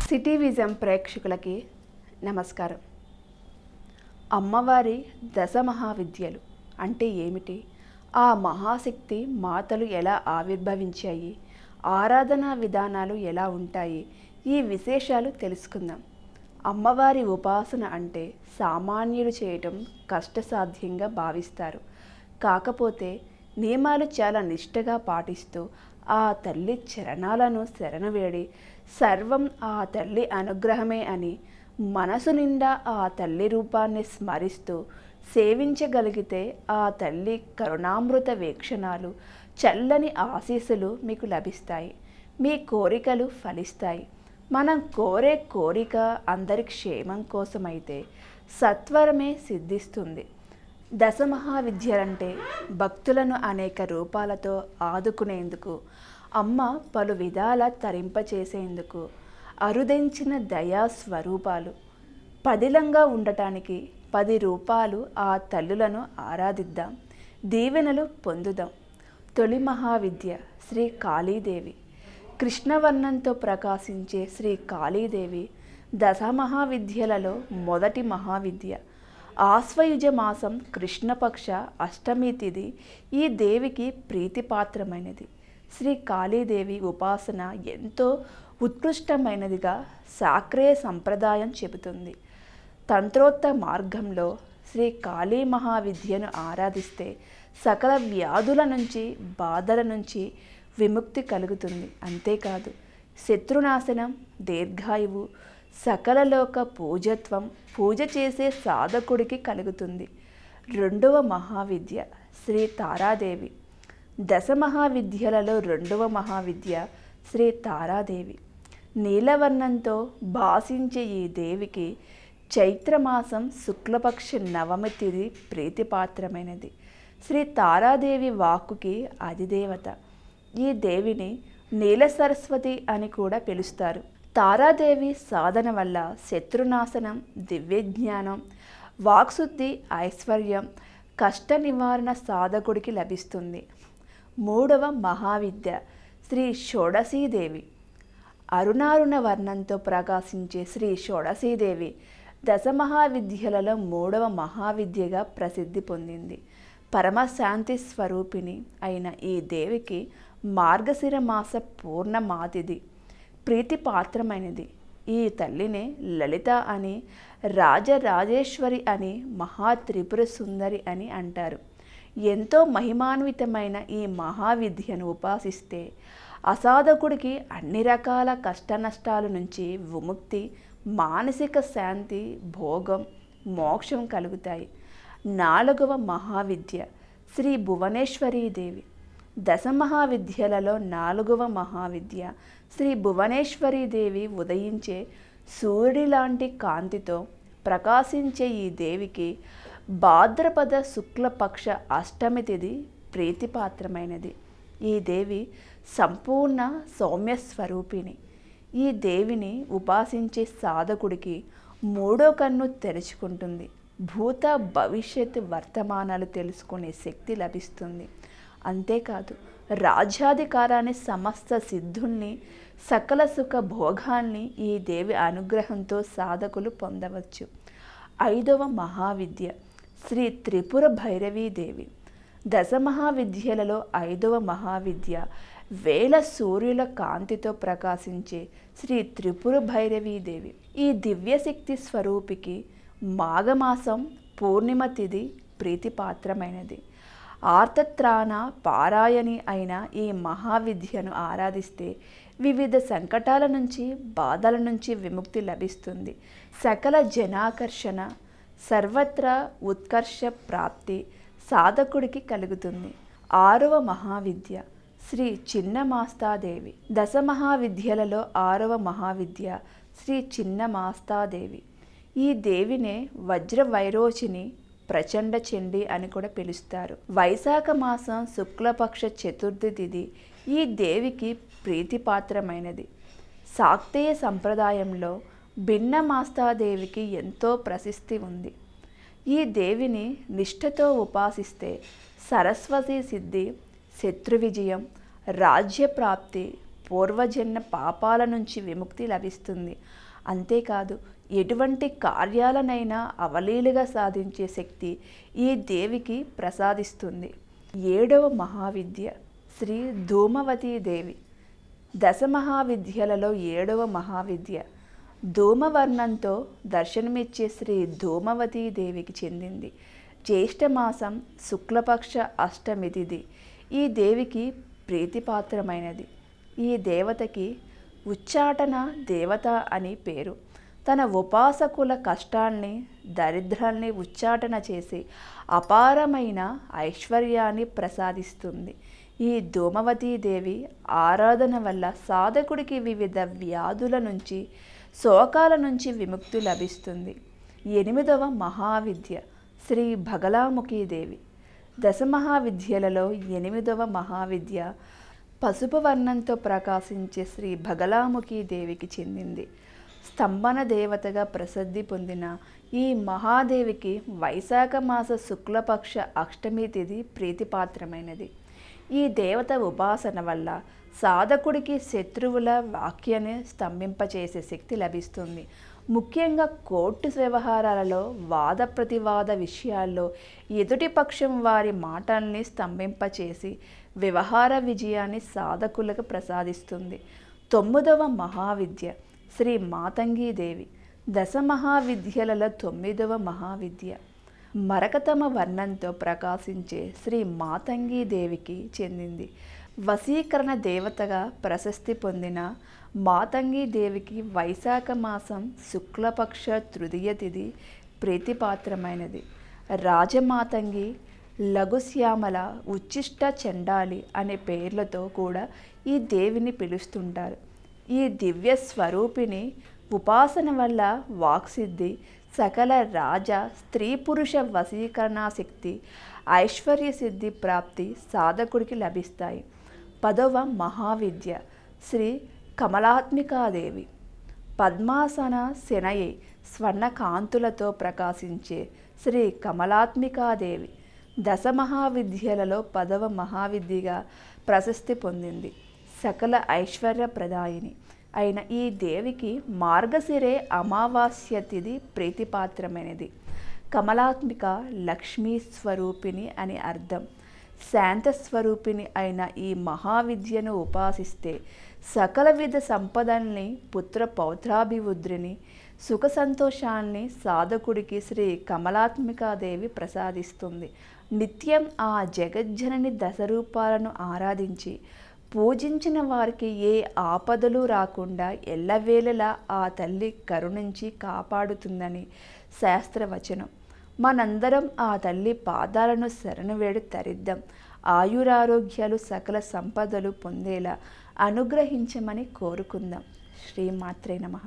City vision ప్రేక్షకులకి నమస్కారం. అమ్మవారి దశ మహావిద్యలు అంటే ఏమిటి? ఆ మహాశక్తి మాతలు ఎలా ఆవిర్భవించాయి? ఆరాధనా విధానాలు ఎలా ఉంటాయి? ఈ విశేషాలు తెలుసుకుందాం. అమ్మవారి ఉపాసన అంటే సామాన్యులు చేయటం కష్టసాధ్యంగా భావిస్తారు. కాకపోతే నియమాలు చాలా నిష్టగా పాటిస్తూ ఆ తల్లి చరణాలను శరణవేడి సర్వం ఆ తల్లి అనుగ్రహమే అని మనసు నిండా ఆ తల్లి రూపాన్ని స్మరిస్తూ సేవించగలిగితే ఆ తల్లి కరుణామృత వీక్షణాలు, చల్లని ఆశీస్సులు మీకు లభిస్తాయి. మీ కోరికలు ఫలిస్తాయి. మనం కోరే కోరిక అందరి క్షేమం కోసమైతే సత్వరమే సిద్ధిస్తుంది. దశమహావిద్యలంటే భక్తులను అనేక రూపాలతో ఆదుకునేందుకు, అమ్మ పలు విధాల తరింపచేసేందుకు అరుదెంచిన దయా స్వరూపాలు. పదిలంగా ఉండటానికి 10 రూపాలు ఆ తల్లులను ఆరాధిద్దాం, దీవెనలు పొందుదాం. తొలి మహావిద్య శ్రీ కాళీదేవి. కృష్ణవర్ణంతో ప్రకాశించే శ్రీ కాళీదేవి దశమహావిద్యలలో మొదటి మహావిద్య. ఆశ్వయుజ మాసం కృష్ణపక్ష అష్టమి తిథి ఈ దేవికి ప్రీతిపాత్రమైనది. శ్రీ కాళీదేవి ఉపాసన ఎంతో ఉత్కృష్టమైనదిగా శాక్రేయ సంప్రదాయం చెబుతుంది. తంత్రోక్త మార్గంలో శ్రీ కాళీ మహావిద్యను ఆరాధిస్తే సకల వ్యాధుల నుంచి, బాధల నుంచి విముక్తి కలుగుతుంది. అంతేకాదు శత్రునాశనం, దీర్ఘాయువు, సకలలోక పూజత్వం పూజ చేసే సాధకుడికి కలుగుతుంది. రెండవ మహావిద్య శ్రీ తారాదేవి. దశమహావిద్యలలో రెండవ మహావిద్య శ్రీ తారాదేవి. నీలవర్ణంతో భాసించే ఈ దేవికి చైత్రమాసం శుక్లపక్ష నవమి తిథి ప్రీతిపాత్రమైనది. శ్రీ తారాదేవి వాక్కుకి అధిదేవత. ఈ దేవిని నీల సరస్వతి అని కూడా పిలుస్తారు. తారాదేవి సాధన వల్ల శత్రునాశనం, దివ్యజ్ఞానం, వాక్శుద్ధి, ఐశ్వర్యం, కష్ట నివారణ సాధకుడికి లభిస్తుంది. మూడవ మహావిద్య శ్రీ షోడశీదేవి. అరుణారుణ వర్ణంతో ప్రకాశించే శ్రీ షోడశీదేవి దశమహావిద్యలలో మూడవ మహావిద్యగా ప్రసిద్ధి పొందింది. పరమశాంతి స్వరూపిణి అయిన ఈ దేవికి మార్గశిర మాస పూర్ణమాతిథి ప్రీతిపాత్రమైనది. ఈ తల్లినే లలిత అని, రాజరాజేశ్వరి అని, మహాత్రిపుర సుందరి అని అంటారు. ఎంతో మహిమాన్వితమైన ఈ మహావిద్యను ఉపాసిస్తే అసాధకుడికి అన్ని రకాల కష్టనష్టాల నుంచి విముక్తి, మానసిక శాంతి, భోగం, మోక్షం కలుగుతాయి. నాలుగవ మహావిద్య శ్రీ భువనేశ్వరీదేవి. దశమహావిద్యలలో నాలుగవ మహావిద్య శ్రీ భువనేశ్వరీదేవి. ఉదయించే సూర్యుడి లాంటి కాంతితో ప్రకాశించే ఈ దేవికి భాద్రపద శుక్లపక్ష అష్టమి తిథి ప్రీతిపాత్రమైనది. ఈ దేవి సంపూర్ణ సౌమ్యస్వరూపిణి. ఈ దేవిని ఉపాసించే సాధకుడికి మూడో కన్ను తెరుచుకుంటుంది. భూత భవిష్యత్ వర్తమానాలు తెలుసుకునే శక్తి లభిస్తుంది. అంతేకాదు రాజ్యాధికారాన్ని, సమస్త సిద్ధుల్ని, సకల సుఖ భోగాల్ని ఈ దేవి అనుగ్రహంతో సాధకులు పొందవచ్చు. ఐదవ మహావిద్య శ్రీ త్రిపుర భైరవీదేవి. దశమహావిద్యలలో ఐదవ మహావిద్య వేల సూర్యుల కాంతితో ప్రకాశించే శ్రీ త్రిపుర భైరవీదేవి. ఈ దివ్యశక్తి స్వరూపికి మాఘమాసం పూర్ణిమ తిథి ప్రీతిపాత్రమైనది. ఆర్తత్రాణ పారాయణి అయిన ఈ మహావిద్యను ఆరాధిస్తే వివిధ సంకటాల నుంచి, బాధల నుంచి విముక్తి లభిస్తుంది. సకల జనాకర్షణ, సర్వత్రా ఉత్కర్ష ప్రాప్తి సాధకుడికి కలుగుతుంది. ఆరవ మహావిద్య శ్రీ చిన్నమాస్తాదేవి. దశమహావిద్యలలో ఆరవ మహావిద్య శ్రీ చిన్నమాస్తాదేవి. ఈ దేవినే వజ్ర వైరోచిని, ప్రచండ చండి అని కూడా పిలుస్తారు. వైశాఖ మాసం శుక్లపక్ష చతుర్థి తిథి ఈ దేవికి ప్రీతిపాత్రమైనది. శాక్తేయ సంప్రదాయంలో భిన్నమాస్తాదేవికి ఎంతో ప్రసిద్ధి ఉంది. ఈ దేవిని నిష్ఠతో ఉపాసిస్తే సరస్వతి సిద్ధి, శత్రు విజయం, రాజ్యప్రాప్తి, పూర్వజన్మ పాపాల నుంచి విముక్తి లభిస్తుంది. అంతేకాదు ఎటువంటి కార్యాలనైనా అవలీలుగా సాధించే శక్తి ఈ దేవికి ప్రసాదిస్తుంది. 7వ మహావిద్య శ్రీ ధూమవతీ దేవి. దశమహావిద్యలలో 7వ మహావిద్య. ధూమవర్ణంతో దర్శనమిచ్చే శ్రీ ధూమవతీ దేవికి చెందింది. జ్యేష్ఠమాసం శుక్లపక్ష అష్టమి తిథి ఈ దేవికి ప్రీతిపాత్రమైనది. ఈ దేవతకి ఉచ్చాటన దేవత అని పేరు. తన ఉపాసకుల కష్టాల్ని దరిద్రాల్ని ఉచ్చాటన చేసి అపారమైన ఐశ్వర్యాన్ని ప్రసాదిస్తుంది. ఈ ధూమవతీ దేవి ఆరాధన వల్ల సాధకుడికి వివిధ వ్యాధుల నుంచి శోకాల నుంచి విముక్తి లభిస్తుంది. 8వ మహావిద్య శ్రీ బగలాముఖీ దేవి. దశమహావిద్యలలో 8వ మహావిద్య పసుపు వర్ణంతో ప్రకాశించే శ్రీ బగలాముఖీ దేవికి చెందింది. స్తంభన దేవతగా ప్రసిద్ధి పొందిన ఈ మహాదేవికి వైశాఖ మాస శుక్లపక్ష అష్టమి తిథి ప్రీతిపాత్రమైనది. ఈ దేవత ఉపాసన వల్ల సాధకుడికి శత్రువుల వాక్యాన్ని స్తంభింపచేసే శక్తి లభిస్తుంది. ముఖ్యంగా కోర్టు వ్యవహారాలలో వాద ప్రతివాద విషయాల్లో ఎదుటి పక్షం వారి మాటల్ని స్తంభింపచేసి వ్యవహార విజయాన్ని సాధకులకు ప్రసాదిస్తుంది. 9వ మహావిద్య శ్రీ మాతంగీదేవి. దశమహావిద్యలలో 9వ మహావిద్య. మరకతమ వర్ణంతో ప్రకాశించే శ్రీ మాతంగీదేవికి చెందింది. వశీకరణ దేవతగా ప్రశస్తి పొందిన మాతంగీదేవికి వైశాఖ మాసం శుక్లపక్ష తృతీయ తిథి ప్రీతిపాత్రమైనది. రాజమాతంగి, లఘుశ్యామల, ఉచ్చిష్ట చండాలి అనే పేర్లతో కూడా ఈ దేవిని పిలుస్తుంటారు. ఈ దివ్య స్వరూపిణి ఉపాసన వల్ల వాక్సిద్ధి, సకల రాజ స్త్రీ పురుష వశీకరణ శక్తి, ఐశ్వర్య సిద్ధి ప్రాప్తి సాధకుడికి లభిస్తాయి. 10వ మహావిద్య శ్రీ కమలాత్మికాదేవి. పద్మాసన శనయే స్వర్ణకాంతులతో ప్రకాశించే శ్రీ కమలాత్మికాదేవి దశమహావిద్యలలో 10వ మహావిద్యగా ప్రశస్తి పొందింది. సకల ఐశ్వర్య ప్రదాయిని అయిన ఈ దేవికి మార్గశిరే అమావాస్య తిథి ప్రీతిపాత్రమైనది. కమలాత్మిక లక్ష్మీ స్వరూపిణి అని అర్థం. శాంతస్వరూపిణి అయిన ఈ మహావిద్యను ఉపాసిస్తే సకల విధ సంపదల్ని, పుత్ర పౌత్రాభివృద్ధిని, సుఖ సంతోషాల్ని సాధకుడికి శ్రీ కమలాత్మికాదేవి ప్రసాదిస్తుంది. నిత్యం ఆ జగజ్జనని దశరూపాలను ఆరాధించి పూజించిన వారికి ఏ ఆపదలు రాకుండా ఎల్లవేళలా ఆ తల్లి కరుణించి కాపాడుతుందని శాస్త్రవచనం. మనందరం ఆ తల్లి పాదాలను శరణువేడి తరిద్దాం. ఆయురారోగ్యాలు సకల సంపదలు పొందేలా అనుగ్రహించమని కోరుకుందాం. శ్రీమాత్రే నమః.